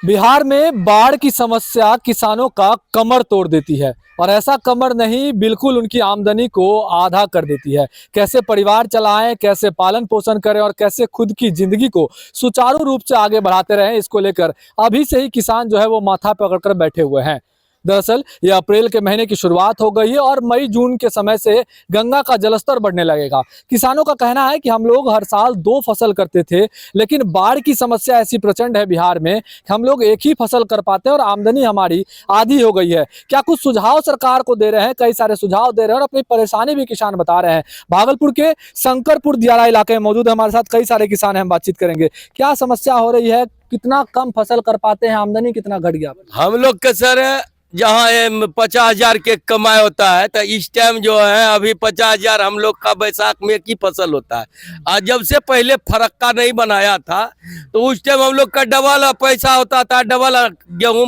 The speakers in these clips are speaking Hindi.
बिहार में बाढ़ की समस्या किसानों का कमर तोड़ देती है और ऐसा कमर नहीं बिल्कुल उनकी आमदनी को आधा कर देती है। कैसे परिवार चलाएं, कैसे पालन पोषण करें और कैसे खुद की जिंदगी को सुचारू रूप से आगे बढ़ाते रहें, इसको लेकर अभी से ही किसान जो है वो माथा पकड़कर बैठे हुए हैं। दरअसल ये अप्रैल के महीने की शुरुआत हो गई है और मई जून के समय से गंगा का जलस्तर बढ़ने लगेगा। किसानों का कहना है कि हम लोग हर साल 2 फसल करते थे, लेकिन बाढ़ की समस्या ऐसी प्रचंड है बिहार में कि हम लोग एक ही फसल कर पाते हैं और आमदनी हमारी आधी हो गई है। क्या कुछ सुझाव सरकार को दे रहे हैं, कई सारे सुझाव दे रहे हैं और अपनी परेशानी भी किसान बता रहे हैं। भागलपुर के शंकरपुर दियारा इलाके में मौजूद है हमारे साथ कई सारे किसान हैं, हम बातचीत करेंगे। क्या समस्या हो रही है, कितना कम फसल कर पाते हैं, आमदनी कितना घट गया? हम लोग के सर जहाँ 50,000 के कमाई होता है तो इस टाइम जो है अभी 50,000 हम लोग का बैसाख में एक ही फसल होता है। और जब से पहले फरक्का नहीं बनाया था तो उस टाइम हम लोग का डबल पैसा होता था, डबल गेहूं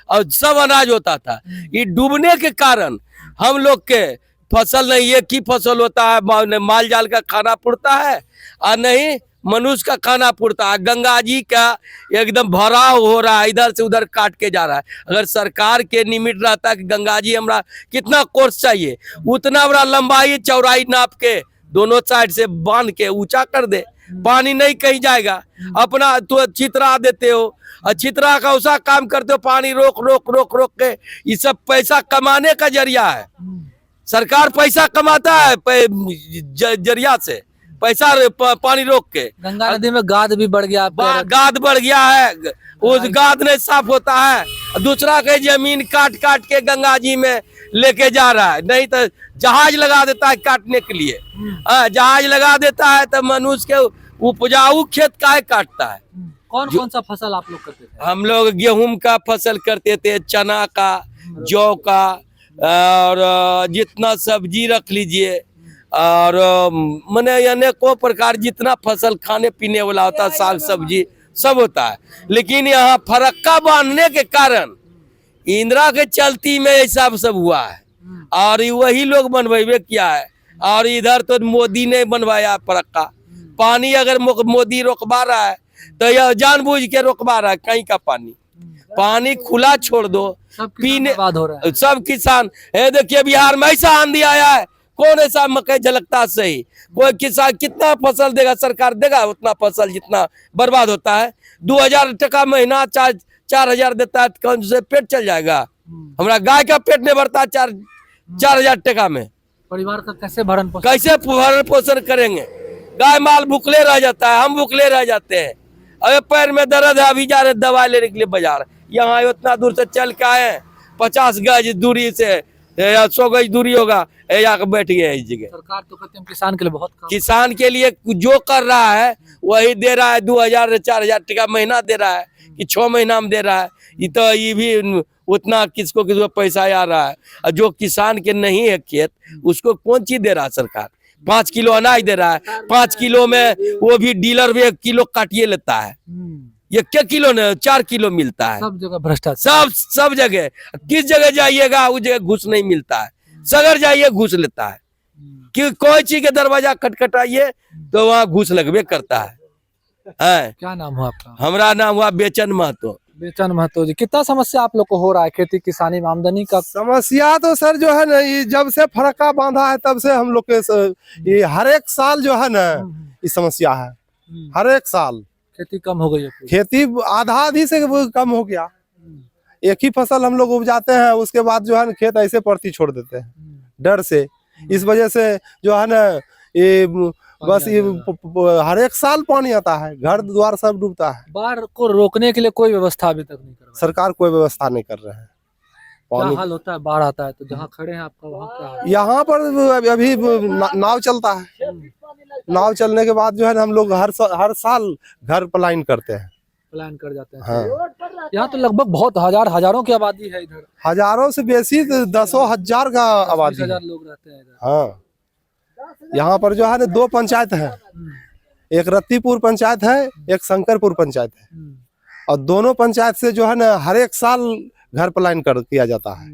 और सब अनाज होता था। ये डूबने के कारण हम लोग के फसल नहीं, एक ही फसल होता है, माल जाल का खाना पड़ता है और नहीं मनुष्य का खाना पड़ता है। गंगा जी का एकदम भराव हो रहा है, इधर से उधर काट के जा रहा है। अगर सरकार के निमिट रहता कि गंगा जी हमरा कितना कोर्स चाहिए, उतना बड़ा लंबाई चौड़ाई नाप के दोनों साइड से बांध के ऊंचा कर दे, पानी नहीं कहीं जाएगा। अपना तो चित्रा देते हो और चित्रा का उसा काम करते हो, पानी रोक रोक रोक रोक के। ये सब पैसा कमाने का जरिया है। सरकार पैसा कमाता है जरिया से, पैसा पानी रोक के। गंगा नदी में गाद भी बढ़ गया, गाद बढ़ गया है, उस गाद नहीं साफ होता है। दूसरा के जमीन काट काट के गंगा जी में लेके जा रहा है। नहीं तो जहाज लगा देता है काटने के लिए। जहाज लगा देता है तो मनुष्य के उपजाऊ खेत काहे काटता है। कौन कौन सा फसल आप लोग करते थे? हम लोग गेहूं का फसल करते थे, चना का, जौ का, और जितना सब्जी रख लीजिए और मैंने अनेकों प्रकार जितना फसल खाने पीने वाला होता है, साग सब्जी सब होता है। लेकिन यहाँ फरक्का बांधने के कारण इंदिरा के चलती में ऐसा सब हुआ है और वही लोग बनवावे किया है। और इधर तो मोदी ने बनवाया फरक्का। पानी अगर मोदी रोकवा रहा है तो यह जानबूझ के रोकवा रहा है। कहीं का पानी खुला छोड़ दो, पीने सब किसान। देखिए बिहार में ऐसा आंधी आया है, कौन ऐसा मकई झलकता सही। कोई किसान कितना फसल देगा, सरकार देगा उतना फसल जितना बर्बाद होता है। 2,000 टका महीना 4,000 देता है, कौन से पेट चल जाएगा? हमारा गाय का पेट नहीं भरता 4,000 टका में। परिवार का कैसे भरण पोषण करेंगे? गाय माल भूखले रह जाता है, हम भूखले रह जाते हैं। अरे पैर में दर्द है, अभी जा रहे दवाई लेने के लिए बाजार। यहाँ उतना दूर से चल के आए, 50 गज दूरी से या 100 गज दूरी होगा, यहाँ बैठ गए इस जगह। सरकार तो कहते हैं किसान के लिए बहुत काम। किसान के लिए जो कर रहा है वही दे रहा है। 2,000 4,000 टका महीना दे रहा है कि 6 महीना में दे रहा है। ये तो ये भी उतना किसको किसको पैसा आ रहा है। और जो किसान के नहीं है खेत, उसको कौन चीज दे रहा है सरकार? 5 किलो अनाज दे रहा है। 5 किलो में वो भी डीलर भी 1 किलो काटिए लेता है। ये क्या किलो ने 4 किलो मिलता है। सब जगह भ्रष्टाचार, सब जगह। किस जगह जाइएगा उस जगह घूस नहीं मिलता है। सगर जाइए घूस लेता है। कि कोई चीज के दरवाजा खटखटाइए तो वहाँ घूस लगबे करता है। क्या नाम हुआ आपका? हमारा नाम हुआ बेचन महतो। बेचन महतो जी, कितना समस्या आप लोग को हो रहा है खेती किसानी में, आमदनी का? समस्या तो सर जो है ना, ये जब से फरक्का बांधा है तब से हम लोग के ये हर एक साल जो है ना ये समस्या है। हर एक साल खेती कम हो गई है। खेती आधी से कम हो गया। एक ही फसल हम लोग उपजाते हैं, उसके बाद जो है ना खेत ऐसे पड़ती छोड़ देते हैं डर से। इस वजह से जो है ना ये बस ये हर एक साल पानी आता है, घर द्वार सब डूबता है। बाढ़ को रोकने के लिए कोई व्यवस्था अभी तक नहीं कर रहा है। सरकार कोई व्यवस्था नहीं कर रहे हैं। क्या हाल होता है बाढ़ आता है तो? जहाँ खड़े हैं आपका वहाँ क्या हाल? यहाँ पर अभी नाव चलता है। नाव चलने के बाद जो है ना हम लोग हर साल घर पलायन करते हैं। प्लान कर जाते हैं। हाँ। यहाँ तो लगभग बहुत हजारों की आबादी है इधर। हजारों से बेसी 10,000 का आबादी है। 20,000 लोग रहते हैं इधर। हाँ, यहाँ पर जो है ना 2 पंचायत है। एक रत्तीपुर पंचायत है, एक शंकरपुर पंचायत है। और दोनों पंचायत से जो है ना हर एक साल घर पलायन किया जाता है।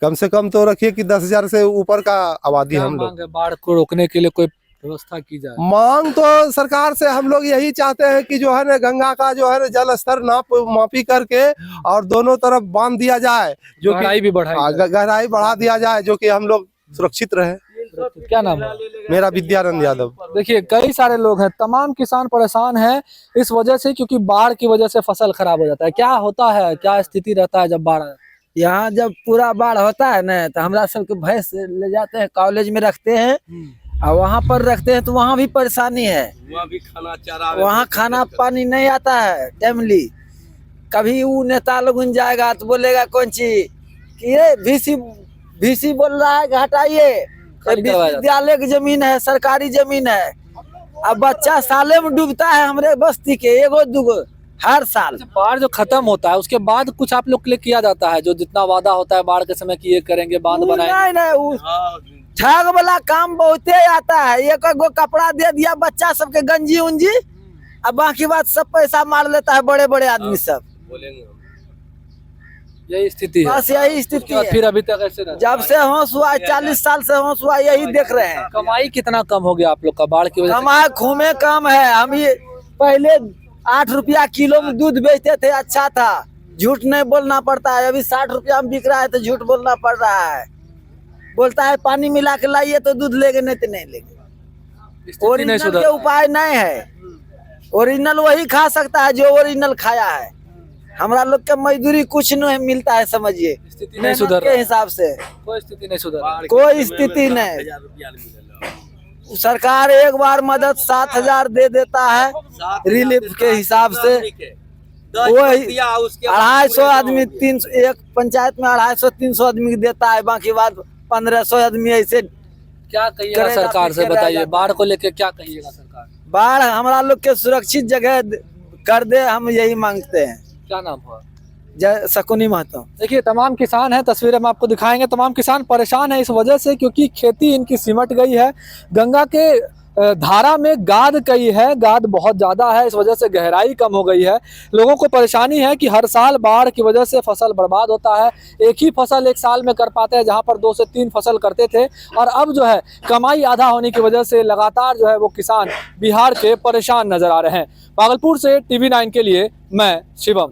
कम से कम तो रखिए कि 10,000 से ऊपर का आबादी हम लोग। बाढ़ को रोकने के लिए कोई व्यवस्था की जाए। मांग तो सरकार से हम लोग यही चाहते हैं कि जो है ना गंगा का जो है ना जल स्तर मापी करके और दोनों तरफ बांध दिया जाए, जो गहराई भी बढ़ाई जाए। गहराई बढ़ा दिया जाए, जो कि हम लोग सुरक्षित रहे। क्या नाम है? मेरा विद्यानंद यादव। देखिए कई सारे लोग हैं, तमाम किसान परेशान हैं इस वजह से, क्योंकि बाढ़ की वजह से फसल खराब हो जाता है। क्या होता है, क्या स्थिति रहता है जब बाढ़ आए? यहाँ जब पूरा बाढ़ होता है ना तो हमरा सबके भैंस ले जाते हैं, कॉलेज में रखते हैं और वहाँ पर रखते हैं तो वहाँ भी परेशानी है। वहाँ भी खाना चारा वहाँ खाना पानी नहीं आता है टाइमली। कभी वो नेता लोग जाएगा तो बोलेगा कौन चीज कि ये VC बोल रहा है कि हटाइए, खाली करवाया जाता है। विद्यालय की जमीन है, सरकारी जमीन है। अब बच्चा साले में डूबता है हमरे बस्ती के एगो दूगो हर साल। बाढ़ जो खत्म होता है उसके बाद कुछ आप लोग के लिए किया जाता है, जो जितना वादा होता है बाढ़ के समय कि ये करेंगे, बांध बनाएंगे? नहीं वो ठग वाला काम बहुते आता है। एक गो कपड़ा दे दिया बच्चा सबके गंजी उंजी, अब बाकी बात सब पैसा मार लेता है बड़े बड़े आदमी सब। बोलेंगे यही स्थिति है। बस यही स्थिति है। फिर अभी तक ऐसे रहा। जब से होश हुआ 40 साल से होश हुआ यही देख रहे हैं। कमाई कितना कम हो गया आप लोग का बाढ़ की वजह से? कमाई खूमे कम है। हम ये पहले 8 रुपया किलो में दूध बेचते थे, अच्छा था, झूठ नहीं बोलना पड़ता है। अभी 60 रुपया में बिक रहा है तो झूठ बोलना पड़ रहा है। बोलता है पानी मिला के लाइए तो दूध लेंगे, नहीं तो नहीं लेंगे। स्थिति नहीं ओरिजिनल सुधर के उपाय नहीं है। ओरिजिनल वही खा सकता है जो ओरिजिनल खाया है। हमरा लोग के मजदूरी कुछ नहीं मिलता है, समझिए। स्थिति नहीं सुधर के रहा। हिसाब से कोई स्थिति नहीं सुधर रहा। कोई स्थिति नहीं। सरकार एक बार मदद 7,000 दे देता है रिलीफ के हिसाब से। वही 250 आदमी 300, एक पंचायत में 250-300 आदमी देता है, बाकी बात 1500 आदमी ऐसे। क्या कहिएगा करेगा, सरकार से, पीछे रह बताइए जाता बाढ़ को लेकर क्या कहिएगा सरकार? बाढ़ हमारा लोग के सुरक्षित जगह कर दे, हम यही मांगते हैं। क्या नाम हुआ? जय शकुनी महतो। देखिए तमाम किसान हैं, तस्वीरें हम आपको दिखाएंगे। तमाम किसान परेशान हैं इस वजह से क्योंकि खेती इनकी सिमट गई है। गंगा के धारा में गाद कई है, गाद बहुत ज़्यादा है, इस वजह से गहराई कम हो गई है। लोगों को परेशानी है कि हर साल बाढ़ की वजह से फसल बर्बाद होता है। एक ही फसल एक साल में कर पाते हैं, जहां पर 2 से 3 फसल करते थे। और अब जो है कमाई आधा होने की वजह से लगातार जो है वो किसान बिहार के परेशान नजर आ रहे हैं। भागलपुर से TV9 के लिए मैं शिवम।